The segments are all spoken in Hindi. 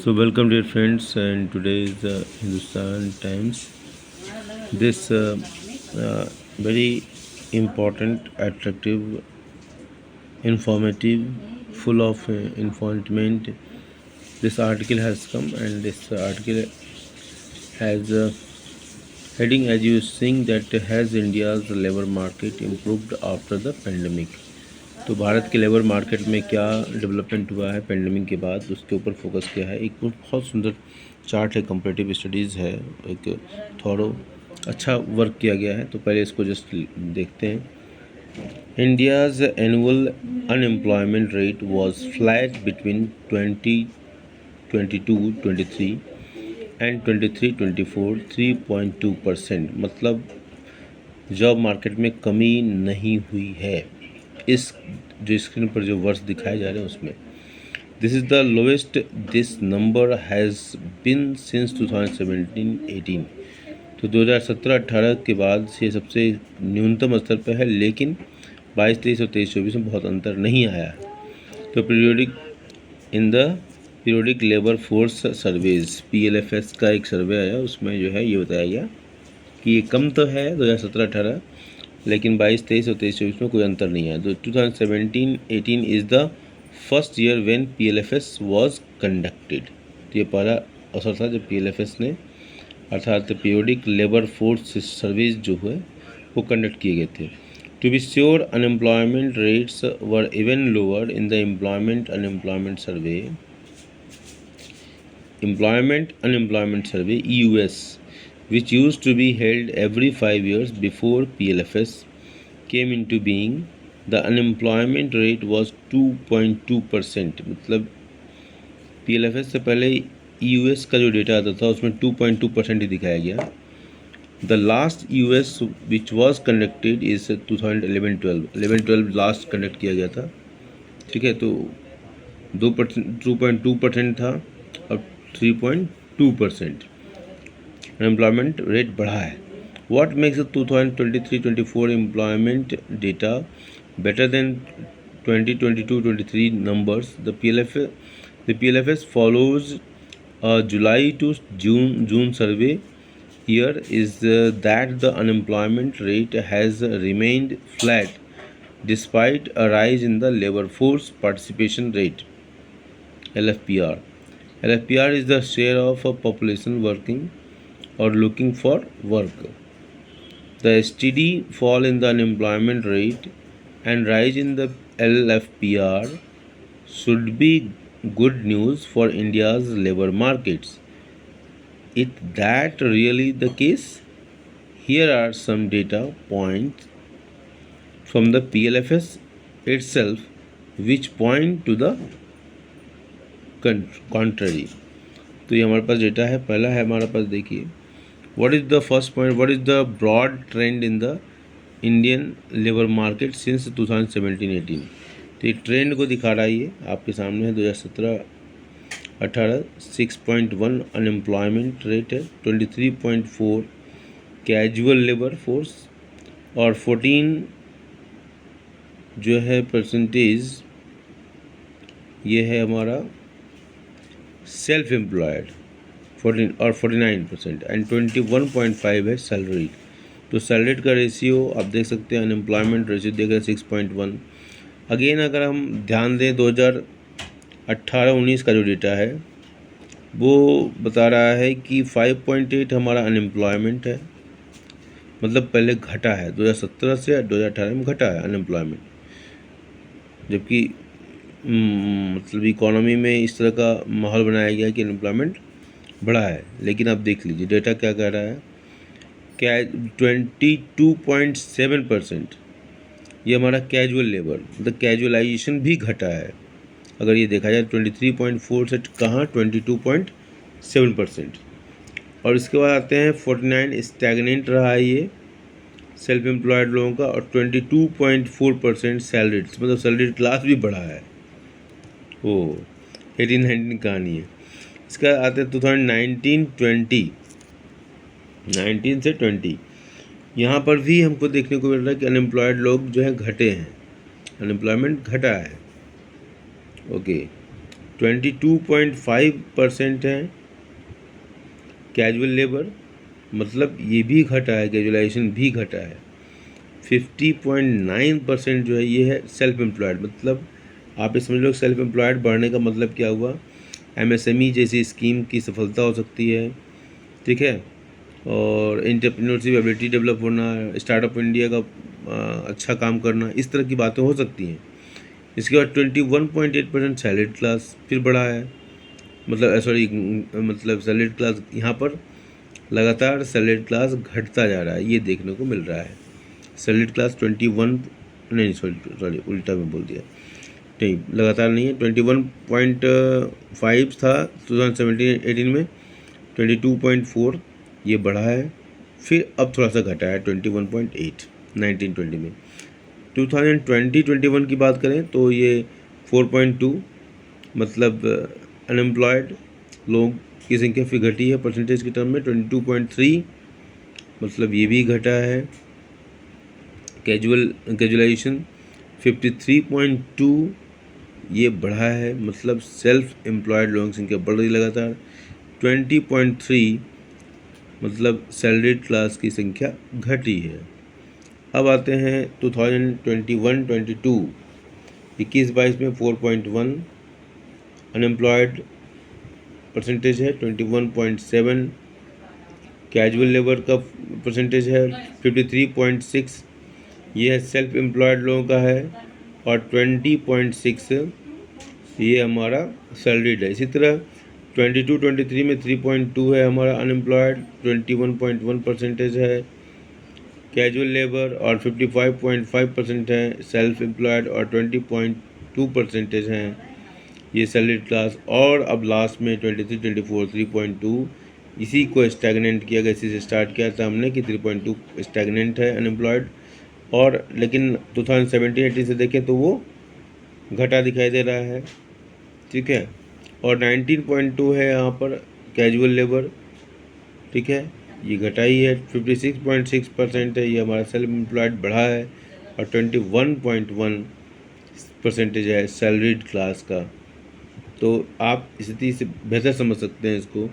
So welcome dear friends, and today is Hindustan Times. This very important, attractive, informative, full of information. This article has come, and this article has heading as you seeing that has India's labor market improved after the pandemic. तो भारत के लेबर मार्केट में क्या डेवलपमेंट हुआ है पेंडेमिक के बाद, उसके ऊपर फोकस किया है। एक बहुत सुंदर चार्ट है, कंपैरेटिव स्टडीज़ है, एक थोड़ो अच्छा वर्क किया गया है। तो पहले इसको जस्ट देखते हैं। India's annual unemployment rate was flat between 2022-23 and 23-24 3.2%। मतलब जॉब मार्केट में कमी नहीं हुई है। इस जो स्क्रीन पर जो वर्ड्स दिखाए जा रहे हैं उसमें this is the lowest this number has been since 2017-18। तो 2017-18 के बाद से सबसे न्यूनतम स्तर पर है, लेकिन 22-23 और 23-24 में बहुत अंतर नहीं आया। तो periodic labour force surveys PLFS का एक सर्वे आया, उसमें जो है ये बताया गया कि ये कम तो है 2017-18, लेकिन 22-23 और 23-24 में कोई अंतर नहीं है। तो 2017-18 is the first year when PLFS was conducted. तो ये पहला अवसर था जब PLFS ने अर्थात पीरियोडिक लेबर फोर्स सर्वेज जो है वो कंडक्ट किए गए थे। To be sure unemployment rates were even lower in the employment unemployment survey EUS, which used to be held every 5 years before PLFS came into being, the unemployment rate was 2.2%। मतलब PLFS से पहले EUS का जो डेटा आता था उसमें 2.2% ही दिखाया गया। The last EUS which was conducted is 2011-12 last conduct किया गया था। ठीक है, तो 2.2% था और 3.2% अनएम्प्लॉयमेंट रेट बढ़ा है। What makes the 2023-24 employment data better than 2022-23 numbers? The PLFS follows a July to June survey. Here is that the unemployment rate has remained flat despite a rise in the labor force participation rate, LFPR. LFPR is the share of a population working or looking for work. The steady fall in the unemployment rate and rise in the LFPR should be good news for India's labor markets. Is that really the case? Here are some data points from the PLFS itself which point to the contrary. तो ये हमारे पास डेटा है। पहला है हमारे पास, देखिए, What is the first point? What is the broad trend in the Indian labor market since 2017-18? तो एक ट्रेंड को दिखा रहा है, ये आपके सामने है। 2017-18 6.1 अनएम्प्लॉयमेंट रेट है, 23.4 कैजुअल लेबर फोर्स और 14 जो है परसेंटेज ये है हमारा सेल्फ एम्प्लॉयड 14 और 49% एंड 21.5 है सैलरीड। तो सैलरीड का रेशियो आप देख सकते हैं, अनएम्प्लॉयमेंट रेशियो देख रहे हैं 6.1। अगेन अगर हम ध्यान दें 2018-19 का जो डेटा है वो बता रहा है कि 5.8 हमारा अनएम्प्लॉयमेंट है। मतलब पहले घटा है, 2017 से 2018 में घटा है अनएम्प्लॉयमेंट, जबकि मतलब इकोनॉमी में इस तरह का माहौल बनाया गया कि अनएम्प्लॉयमेंट बढ़ा है। लेकिन आप देख लीजिए डेटा क्या कह रहा है, क्या 22.7% ये हमारा कैजुअल लेबर, मतलब कैजुअलाइजेशन भी घटा है। अगर ये देखा जाए 23.4 से कहाँ 22.7%। और इसके बाद आते हैं 49 स्टैगनेंट रहा है ये सेल्फ एम्प्लॉयड लोगों का, और 22.4% सैलरीड, मतलब सैलरीड क्लास भी बढ़ा है। वो 18-19 कहानी है। इसका आते हैं 19 से 20, यहाँ पर भी हमको देखने को मिल रहा है कि अनएम्प्लॉयड लोग जो हैं घटे हैं, अनएम्प्लॉयमेंट घटा है। ओके, 22.5% है कैजुअल लेबर, मतलब ये भी घटा है, कैजुअलाइजेशन भी घटा है। 50.9% जो है ये है सेल्फ एम्प्लॉयड, मतलब आप ये समझ लो सेल्फ एम्प्लॉयड बढ़ने का मतलब क्या हुआ, एमएसएमई जैसी स्कीम की सफलता हो सकती है, ठीक है, और एंटरप्रेन्योरशिप एबिलिटी डेवलप होना, स्टार्टअप इंडिया का अच्छा काम करना, इस तरह की बातें हो सकती हैं। इसके बाद 21.8% सैलरीड क्लास फिर बढ़ा है, मतलब सैलरीड क्लास यहाँ पर लगातार सैलरीड क्लास घटता जा रहा है, ये देखने को मिल रहा है। सैलरीड क्लास 21 नहीं सॉरी उल्टा में बोल दिया, नहीं लगातार नहीं है, 21.5 था 2017-18 में, 22.4 ये बढ़ा है, फिर अब थोड़ा सा घटा है 21.8 19-20 में। 2020-21 की बात करें तो ये 4.2, मतलब अनएम्प्लॉयड लोग की संख्या फिर घटी है परसेंटेज के टर्म में। 22.3 मतलब ये भी घटा है। कैजुअलाइजेशन 53.2 ये बढ़ा है, मतलब सेल्फ एम्प्लॉयड लोगों की संख्या बढ़ रही लगातार। 20.3 मतलब सैलरीड क्लास की संख्या घटी है। अब आते हैं 2021-22 21-22 में 4.1 अनएम्प्लॉयड परसेंटेज है, 21.7 कैजुअल लेबर का परसेंटेज है, 53.6 ये है सेल्फ एम्प्लॉयड लोगों का है, और 20.6 ये हमारा सैलरीड है। इसी तरह 22-23 में 3.2 है हमारा अनएम्प्लॉयड, 21.1 परसेंटेज है कैजुअल लेबर, और 55.5% है सेल्फ एम्प्लॉयड, और 20.2 परसेंटेज हैं ये सैलरीड क्लास। और अब लास्ट में 23-24 3.2, इसी को स्टैगनेंट किया गया, इसी से स्टार्ट किया था हमने कि 3.2 स्टैगनेंट है अनएम्प्लॉयड, और लेकिन 2017-18 से देखें तो वो घटा दिखाई दे रहा है, ठीक है। और 19.2 है यहाँ पर कैजुअल लेबर, ठीक है, ये घटाई है। 56.6% है ये हमारा सेल्फ एम्प्लॉयड बढ़ा है, और 21.1 परसेंटेज है सैलरीड क्लास का। तो आप स्थिति से बेहतर समझ सकते हैं इसको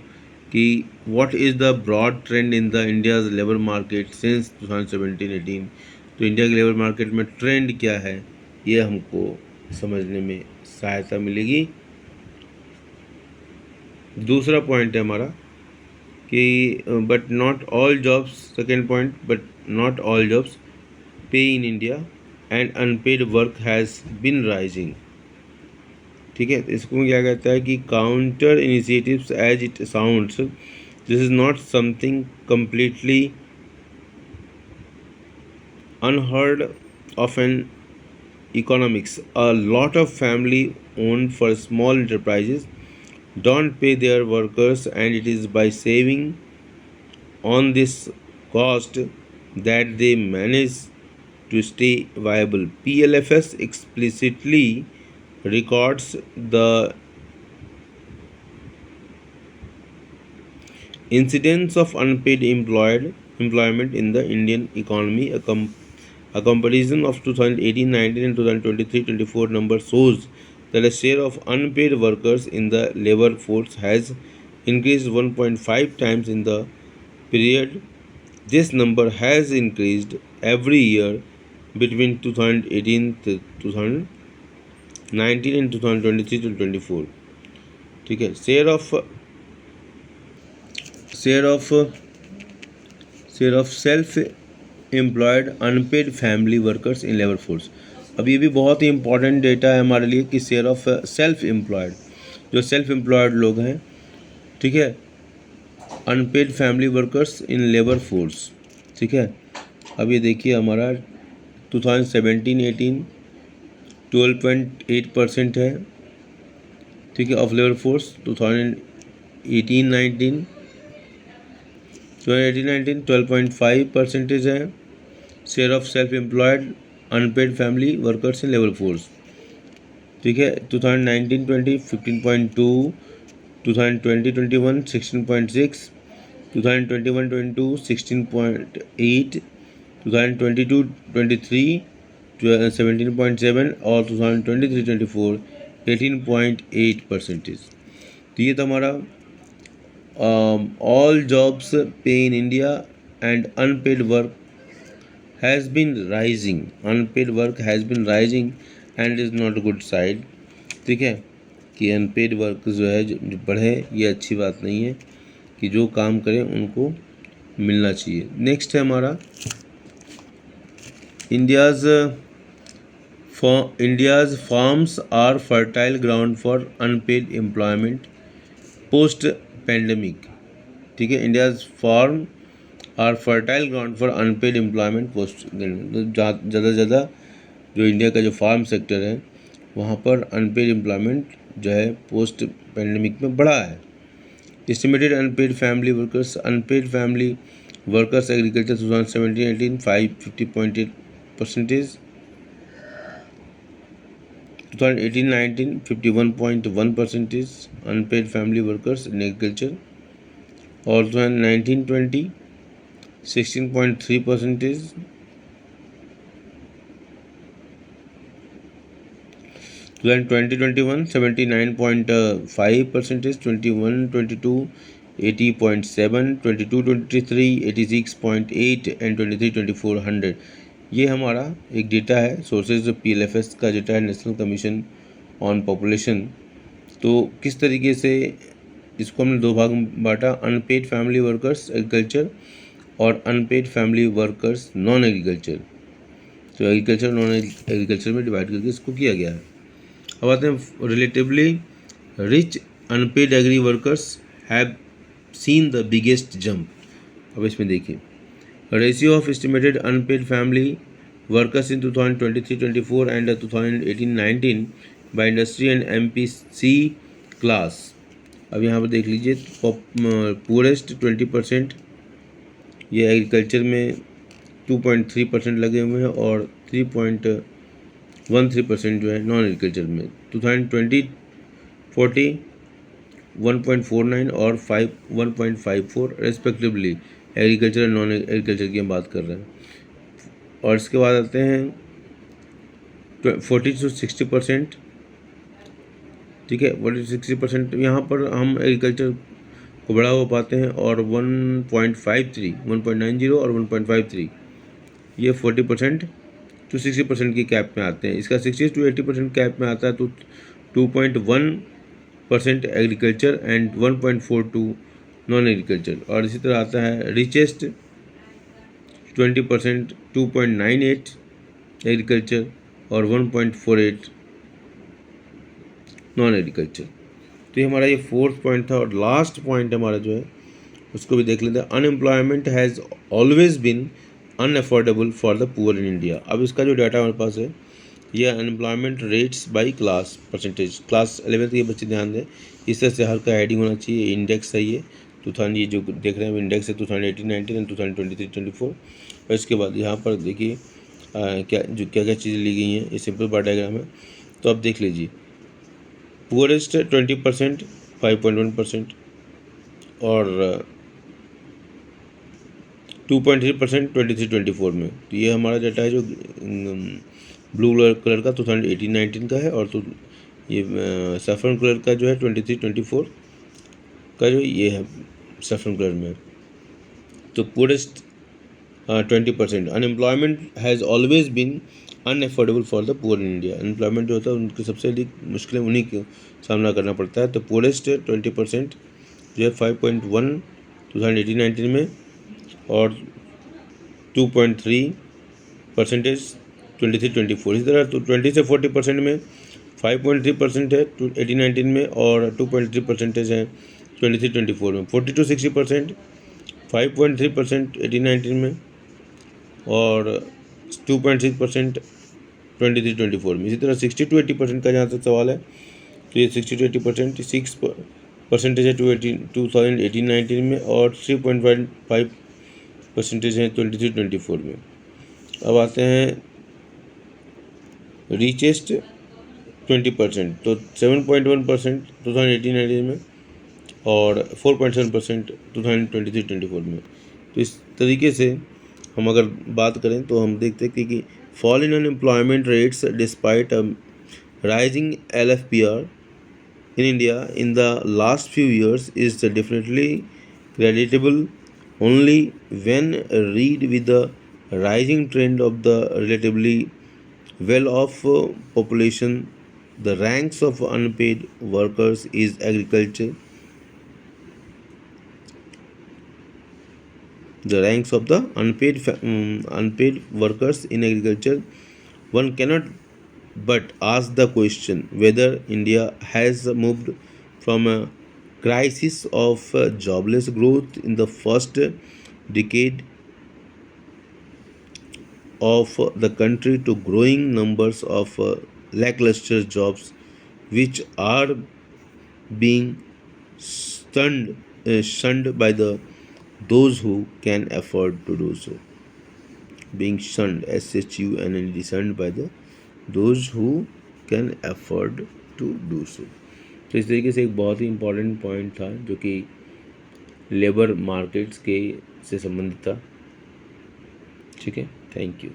कि what is the broad trend in the India's labour market since 2017-18। तो इंडिया के लेबर मार्केट में ट्रेंड क्या है ये हमको समझने में सहायता मिलेगी। दूसरा पॉइंट है हमारा कि but not all jobs, second point, but not all jobs pay in India and unpaid work has been rising, ठीक है। इसको क्या कहता है कि counter initiatives as it sounds, this is not something completely unheard of in economics. A lot of family owned for small enterprises don't pay their workers, and it is by saving on this cost that they manage to stay viable. PLFS explicitly records the incidence of unpaid employment in the Indian economy. A comparison of 2018-19 and 2023-24 numbers shows that the share of unpaid workers in the labor force has increased 1.5 times in the period. This number has increased every year between 2018 to 2019 and 2023 to 24, ठीक है। Share of self employed unpaid family workers in labour force. अब ये भी बहुत ही इंपॉर्टेंट डेटा है हमारे लिए कि शेयर ऑफ सेल्फ एम्प्लॉयड, जो सेल्फ एम्प्लॉयड लोग हैं, ठीक है, unpaid family workers in labour force, ठीक है। अब ये देखिए हमारा 2017-18 12.8% है, ठीक है, ऑफ लेबर फोर्स। 2018-19 12.5% है share of self employed unpaid family workers in labour force, ठीक है। 2019-20 15.2, 2020-21 16.6, 2021-22 16.8, 2022-23 17.7, और 2023-24 18.8%। तो ये था हमारा all jobs pay in India and unpaid work has been rising, unpaid work has been rising and is not good side. ठीक है, कि अनपेड वर्क जो है जो बढ़े, ये अच्छी बात नहीं है, कि जो काम करें उनको मिलना चाहिए। नेक्स्ट है हमारा India's farms are fertile ground for unpaid employment post pandemic. ठीक है, India's farm are fertile ground for unpaid employment post. ज़्यादा से ज़्यादा जो इंडिया का जो फार्म सेक्टर है वहाँ पर अनपेड एम्प्लॉयमेंट जो है पोस्ट पेंडेमिक में बढ़ा है। Estimated unpaid family workers agriculture 2017-18 50.8%, 2018-19 51.1% unpaid family workers in agriculture, और 2019-20 16.3%, 2020-21 79.5%, 21-22 80.7, 22-23 86.8 एंड 23-24 100। ये हमारा एक डेटा है, सोर्सेज PLFS का डेटा है, नेशनल कमीशन ऑन पॉपुलेशन। तो किस तरीके से इसको हमने दो भाग में बांटा, अनपेड फैमिली वर्कर्स एग्रीकल्चर और unpaid family workers non agriculture. तो एग्रीकल्चर नॉन एग्रीकल्चर में डिवाइड करके इसको किया गया है। अब आते हैं relatively rich unpaid agri workers have seen the biggest jump. अब इसमें देखिए, ratio of estimated unpaid family workers in 2023-24 and 2018-19 by industry and MPC class. अब यहाँ पर देख लीजिए, पुअरेस्ट 20%, ये एग्रीकल्चर में 2.3% लगे हुए हैं और 3.13% जो है नॉन एग्रीकल्चर में। 2020-40 1.49 और 1.54 रेस्पेक्टिवली एग्रीकल्चर और नॉन एग्रीकल्चर की हम बात कर रहे हैं। और इसके बाद आते हैं 40-60%। ठीक है, 40-60% यहाँ पर हम एग्रीकल्चर को बढ़ा हुआ पाते हैं, और 1.53 1.90 और 1.53 ये 40% to 60% की कैप में आते हैं। इसका 60 to 80% कैप में आता है, तो 2.1% एग्रीकल्चर एंड 1.42 नॉन एग्रीकल्चर। और इसी तरह आता है रिचेस्ट 20% 2.98 एग्रीकल्चर और 1.48 नॉन एग्रीकल्चर। तो ये हमारा ये फोर्थ पॉइंट था। और लास्ट पॉइंट हमारा जो है उसको भी देख लेते हैं। Unemployment has always been unaffordable for the poor in India. अब इसका जो डाटा हमारे पास है, ये unemployment rates by class percentage, class 11th के बच्चे ध्यान दें, इस तरह से हर का हेडिंग होना चाहिए। इंडेक्स है ये 2000, ये जो देख रहे हैं इंडेक्स है 2018-19 एंड 2023-24। और इसके बाद यहाँ पर देखिए क्या क्या चीज़ें ली गई हैं, ये सिंपल बार डायग्राम है। तो आप देख लीजिए, पुअरेस्ट 20% 5.1% और 2.3% 23-24 में। तो ये हमारा डाटा है जो ब्लू कलर का 2018-19 का है, और तो ये सैफरन कलर का जो है 23-24 का जो ये है सैफरन कलर में। तो poorest 20%। Unemployment has always been unaffordable for the poor in India. Unemployment जो होता है उनकी सबसे अधिक मुश्किलें उन्हीं को सामना करना पड़ता है। तो पुअरेस्ट 20% जो है 5.1 2018-19 में, और 2.3% 23-24। इसी तरह तो 20 से 40% में 5.3% है 18-19 में, और 2.3% है 23-24 में। 40 to 60% 5.3% 18-19 में, और 2.6% 23-24 में। इसी तरह 60 to 80% का जहाँ तक सवाल है, तो ये 60 to 80% 6% है 2018-19 में, और 3.5% है 23-24 में। अब आते हैं रिचेस्ट 20%, तो 7.1% 2018-19 में, और 4.7% 2023-24 में। तो इस तरीके से हम अगर बात करें तो हम देखते हैं कि fall in unemployment rates despite rising LFPR in India in the last few years is definitely creditable only when read with the rising trend of the relatively well-off population. The ranks of unpaid workers is agriculture. The ranks of the unpaid workers in agriculture. One cannot but ask the question whether India has moved from a crisis of jobless growth in the first decade of the country to growing numbers of lackluster jobs which are being shunned by the those who can afford to do so. Being shunned, SHUNND, shunned by the those who can afford to do so. तो इस तरीके से एक बहुत ही इम्पोर्टेंट पॉइंट था जो कि लेबर मार्केट्स के से संबंधित था। ठीक है, थैंक यू।